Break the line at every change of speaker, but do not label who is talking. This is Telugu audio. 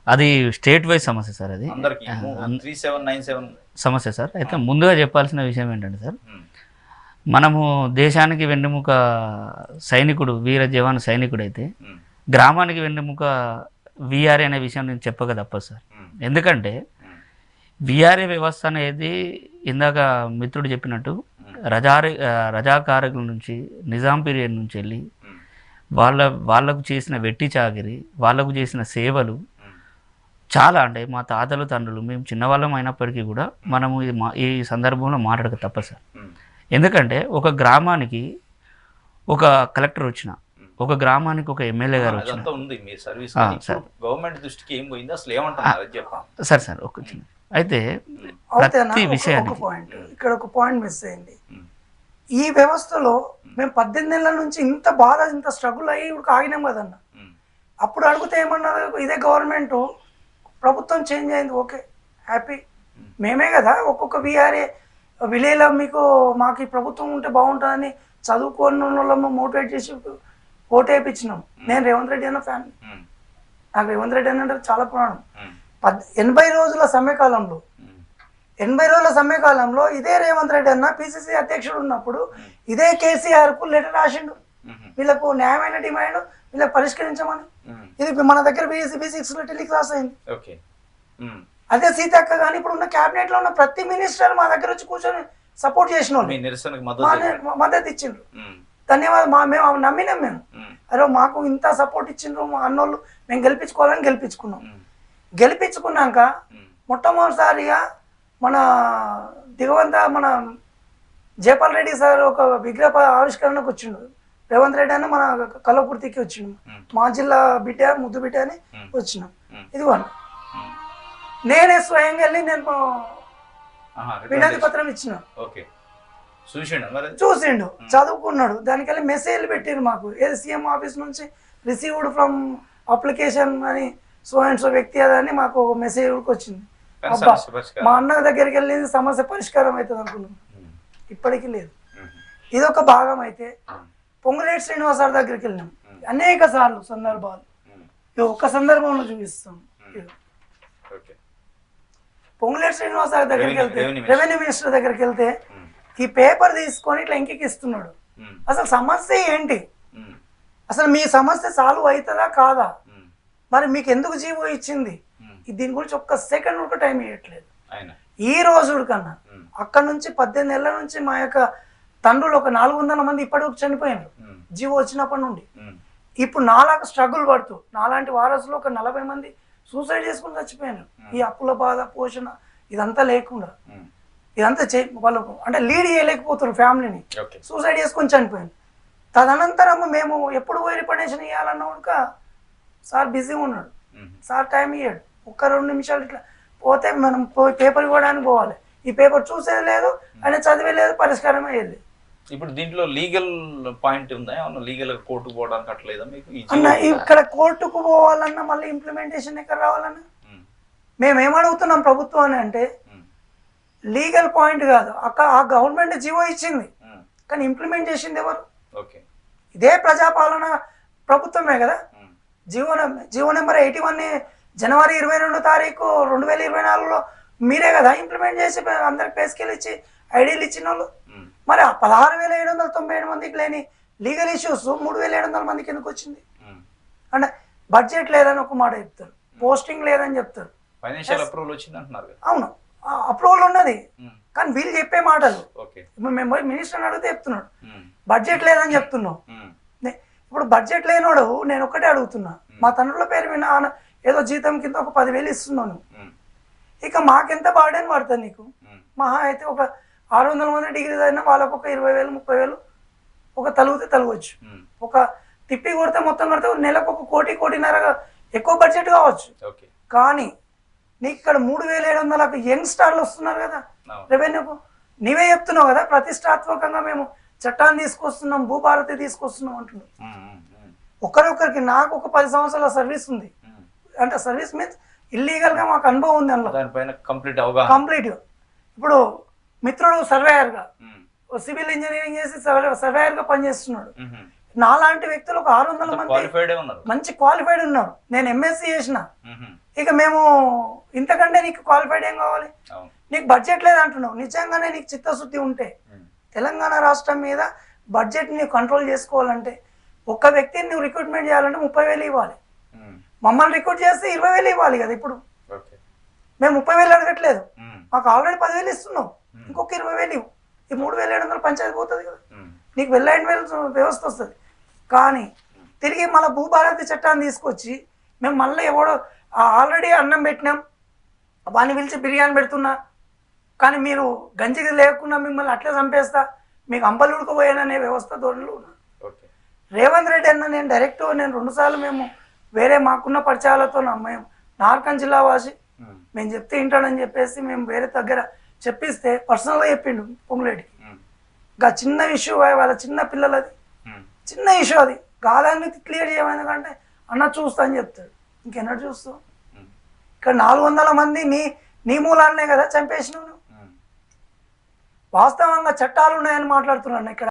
అది స్టేట్ వైజ్ సమస్య సార్. అది
అందరికి 3797
సమస్య సార్. అయితే ముందుగా చెప్పాల్సిన విషయం ఏంటంటే సార్, మనము దేశానికి వెన్నెముక సైనికుడు, వీర జవాన్ సైనికుడు అయితే గ్రామానికి వెన్నెముక విఆర్ఏ అనే విషయం నేను చెప్పక తప్పదు సార్. ఎందుకంటే విఆర్ఏ వ్యవస్థ అనేది ఇందాక మిత్రుడు చెప్పినట్టు రజాకారకుల నుంచి, నిజాం పీరియడ్ నుంచి వెళ్ళి వాళ్ళకు చేసిన వెట్టి చాకిరి, వాళ్ళకు చేసిన సేవలు చాలా, అంటే మా తాతలు తండ్రులు మేము చిన్నవాళ్ళం అయినప్పటికీ కూడా మనము ఈ సందర్భంలో మాట్లాడక తప్పదు సార్. ఎందుకంటే ఒక గ్రామానికి ఒక కలెక్టర్ వచ్చిన, ఒక గ్రామానికి ఒక ఎమ్మెల్యే గారు వచ్చిన, సార్ సార్ ఒక చిన్న అయితే ప్రతి విషయానికి
ఇక్కడ ఒక పాయింట్ మిస్ అయింది. ఈ వ్యవస్థలో మేము 18 ఏళ్ళ నుంచి ఇంత బాధ, ఇంత స్ట్రగుల్ అయ్యి ఇప్పుడు ఆగినాం కదన్న. అప్పుడు అడిగితే ఏమన్నారు, ఇదే గవర్నమెంట్ ప్రభుత్వం చేంజ్ అయింది, ఓకే హ్యాపీ, మేమే కదా ఒక్కొక్క విఆర్ఏ విలేజ్లో మీకు మాకు ఈ ప్రభుత్వం ఉంటే బాగుంటుందని చదువుకోని వాళ్ళము మోటివేట్ చేసి ఓటు వేయించినాం. నేను రేవంత్ రెడ్డి అన్న ఫ్యాన్, నాకు రేవంత్ రెడ్డి అన్న అంటే చాలా ప్రాణం. 80 రోజుల సమయకాలంలో 80 రోజుల సమయకాలంలో ఇదే రేవంత్ రెడ్డి అన్న పిసిసి అధ్యక్షుడు ఉన్నప్పుడు ఇదే కేసీఆర్కు లెటర్ రాసిండు, వీళ్ళకు న్యాయమైన డిమాండ్ వీళ్ళకి పరిష్కరించమని. ఇది మన దగ్గర బీసీ6లో టెలిక్రాస్ అయింది. అదే సీతక్క కానీ ఇప్పుడు ఉన్న క్యాబినెట్ లో ఉన్న ప్రతి మినిస్టర్ మా దగ్గర వచ్చి కూర్చొని సపోర్ట్ చేసిన వాళ్ళు, మద్దతు ఇచ్చిండ్రు. ధన్యవాదాలు. మేము నమ్మినాం, మేము అరే మాకు ఇంత సపోర్ట్ ఇచ్చిండ్రు మా అన్నోళ్ళు, మేము గెలిపించుకోవాలని గెలిపించుకున్నాం. గెలిపించుకున్నాక మొట్టమొదటిసారిగా మన దిగవంత మన జయపాల్ రెడ్డి సార్ ఒక విగ్రహ ఆవిష్కరణకు వచ్చిండు. రేవంత్ రెడ్డి అని మన కల్లకుర్తికి వచ్చిండు, మా జిల్లా బిడ్డ ముద్దు బిడ్డ అని వచ్చినాం. ఇదిగోండి, నేనే స్వయంగా వెళ్ళి నేను వినతి పత్రం ఇచ్చిన. చూసిండు, చదువుకున్నాడు. దానికెళ్ళి మెసేజ్లు పెట్టిరు మాకు, ఏది సీఎం ఆఫీస్ నుంచి రిసీవ్డ్ ఫ్రమ్ అప్లికేషన్ అని సో అండ్ సో వ్యక్తి అదని మాకు ఒక మెసేజ్ వచ్చింది. మా అన్న దగ్గరికి వెళ్ళింది సమస్య పరిష్కారం అవుతుంది అనుకున్నాం, ఇప్పటికీ లేదు. ఇదొక భాగం. అయితే పొంగులేటి శ్రీనివాసరావు దగ్గరికి వెళ్ళినాం అనేక సార్లు సందర్భాలు. ఒక్క సందర్భంలో చూపిస్తాం. పొంగులేటి శ్రీనివాసరావు దగ్గరికి వెళ్తే, రెవెన్యూ మినిస్టర్ దగ్గరికి వెళ్తే ఈ పేపర్ తీసుకొని ఇట్లా ఇంకిస్తున్నాడు. అసలు సమస్య ఏంటి, అసలు మీ సమస్య సాల్వ్ అవుతుందా కాదా, మరి మీకు ఎందుకు జీవో ఇచ్చింది, దీని గురించి ఒక్క సెకండ్ కూడా టైం ఇవ్వట్లేదు. ఈ రోజు కన్నా అక్కడ నుంచి 18 ఏళ్ళ నుంచి మా యొక్క తండ్రులు ఒక 400 మంది ఇప్పటివరకు చనిపోయారు జీవో వచ్చినప్పటి నుండి. ఇప్పుడు నాలాగా స్ట్రగుల్ పడుతూ నాలాంటి వారసులు ఒక 40 మంది సూసైడ్ చేసుకుని చచ్చిపోయారు. ఈ అప్పుల బాధ, పోషణ ఇదంతా లేకుండా, ఇదంతా వాళ్ళకు అంటే లీడ్ చేయలేకపోతున్నారు ఫ్యామిలీని, సూసైడ్ చేసుకొని చనిపోయారు. తదనంతరం మేము ఎప్పుడు పోయి రికమెండేషన్ ఇవ్వాలన్నా కూడా సార్ బిజీగా ఉన్నాడు, సార్ టైం ఇవ్వడు. ఒక్క 2 నిమిషాలు ఇట్లా పోతే మనం పేపర్ ఇవ్వడానికి పోవాలి, ఈ పేపర్ చూసేది లేదు, ఆయన చదివే లేదు, పరిష్కారం అయ్యేది.
ఇప్పుడు దీంట్లో లీగల్ పాయింట్ ఉందా, లీగల్ కోర్టుకు పోవడానికి అట్లేదా మీకు?
అన్న ఇక్కడ కోర్టుకు పోవాలన్నా మళ్ళీ ఇంప్లిమెంటేషన్ ఎక్కడ రావాలన్నా మేమేమడుగుతున్నాం ప్రభుత్వం అంటే లీగల్ పాయింట్ కాదు. ఆ గవర్నమెంట్ జీవో ఇచ్చింది కానీ ఇంప్లిమెంట్ చేసింది ఎవరు? ఇదే ప్రజాపాలన ప్రభుత్వమే కదా. జీవో నెంబర్ 81 జనవరి 22 తారీఖు 2024లో మీరే కదా ఇంప్లిమెంట్ చేసి అందరికి పేస్కేలు ఇచ్చి ఐడీలు ఇచ్చిన వాళ్ళు. మరి 16,797 మందికి లేని లీగల్ ఇష్యూస్ 3,700 మందికి ఎందుకు వచ్చింది అంటే బడ్జెట్ లేదని ఒక మాట చెప్తారు, పోస్టింగ్ లేదని చెప్తారు,
ఫైనాన్షియల్ అప్రూవల్ వచ్చింది అంటున్నారు.
అవును, అప్రూవల్ ఉన్నది కానీ వీళ్ళు చెప్పే మాటలు మేము మినిస్టర్ని అడిగితే చెప్తున్నాడు బడ్జెట్ లేదని చెప్తున్నావు. ఇప్పుడు బడ్జెట్ లేనోడు నేను ఒక్కటే అడుగుతున్నా, మా తండ్రుల పేరు విన్నా ఏదో జీతం కింద ఒక 10,000 ఇస్తున్నాను, ఇక మాకెంత బార్డెన్ పడుతుంది నీకు? మహా అయితే ఒక 600 మంది డిగ్రీ అయినా వాళ్ళకు ఒక 20,000 30,000 ఒక తలుగొచ్చు, ఒక తిప్పి కొడితే మొత్తం కొడితే నెలకు ఒక 1,00,00,00,000 ఎక్కువ బడ్జెట్ కావచ్చు. కానీ నీకు ఇక్కడ 3,700 యంగ్ స్టార్లు వస్తున్నారు కదా రెవెన్యూకు, నీవే చెప్తున్నావు కదా ప్రతిష్టాత్మకంగా మేము చట్టాన్ని తీసుకొస్తున్నాం, భూభారతి తీసుకొస్తున్నాం అంటున్నాం. ఒకరొకరికి నాకు ఒక 10 సంవత్సరాల సర్వీస్ ఉంది, అంటే సర్వీస్ మీన్స్ ఇల్లీగల్ గా మాకు అనుభవం ఉంది అందులో కంప్లీట్. ఇప్పుడు మిత్రుడు సర్వేయర్గా సివిల్ ఇంజనీరింగ్ చేసి సర్వేయర్గా పనిచేస్తున్నాడు. నాలాంటి వ్యక్తులు ఒక 600 మంది మంచి క్వాలిఫైడ్ ఉన్నారు. నేను ఎంఎస్సీ చేసిన ఇక మేము ఇంతకంటే నీకు క్వాలిఫైడ్ ఏం కావాలి?
అవును.
నీకు బడ్జెట్ లేదంటున్నావు. నిజంగానే నీకు చిత్తశుద్ధి ఉంటే తెలంగాణ రాష్ట్రం మీద బడ్జెట్ నీవు కంట్రోల్ చేసుకోవాలంటే ఒక్క వ్యక్తిని నువ్వు రిక్రూట్మెంట్ చేయాలంటే 30,000 ఇవ్వాలి. మమ్మల్ని రిక్రూట్ చేస్తే 20,000 ఇవ్వాలి కదా. ఇప్పుడు
ఓకే.
మేము 30,000 అడగట్లేదు, మాకు ఆల్రెడీ 10,000 ఇస్తున్నావు, ఇంకొక 20,000 ఇవ్వు. ఈ 3,700 పంచాయతీ పోతుంది కదా, నీకు వెళ్ళైన వ్యవస్థ వస్తుంది. కానీ తిరిగి మళ్ళీ భూభారతి చట్టాన్ని తీసుకొచ్చి మేము మళ్ళీ ఎవడో ఆల్రెడీ అన్నం పెట్టినాం వాడిని పిలిచి బిర్యానీ పెడుతున్నా, కానీ మీరు గంజికి లేకుండా మిమ్మల్ని అట్లే చంపేస్తా, మీకు అంబలు ఉడకపోయాననే వ్యవస్థ ధోరణిలో ఉన్నా.
ఓకే.
రేవంత్ రెడ్డి అన్న నేను 2 సార్లు మేము వేరే మాకున్న పరిచయాలతో మేము నార్కన్ జిల్లా వాసి మేము చెప్తే వింటాడని చెప్పేసి మేము వేరే దగ్గర చెప్పిస్తే పర్సనల్గా చెప్పిండు పొంగులేటికి. ఇంకా చిన్న ఇష్యూ వాళ్ళ చిన్న పిల్లలది చిన్న ఇష్యూ, అది కాదాన్ని క్లియర్ చేయమని కంటే అన్న చూస్తా అని చెప్తాడు. ఇంకెన్నడు చూస్తావు? ఇక్కడ 400 మంది నీ మూలాన్నే కదా చంపేసినావు నువ్వు. వాస్తవంగా చట్టాలు ఉన్నాయని మాట్లాడుతున్నాను ఇక్కడ.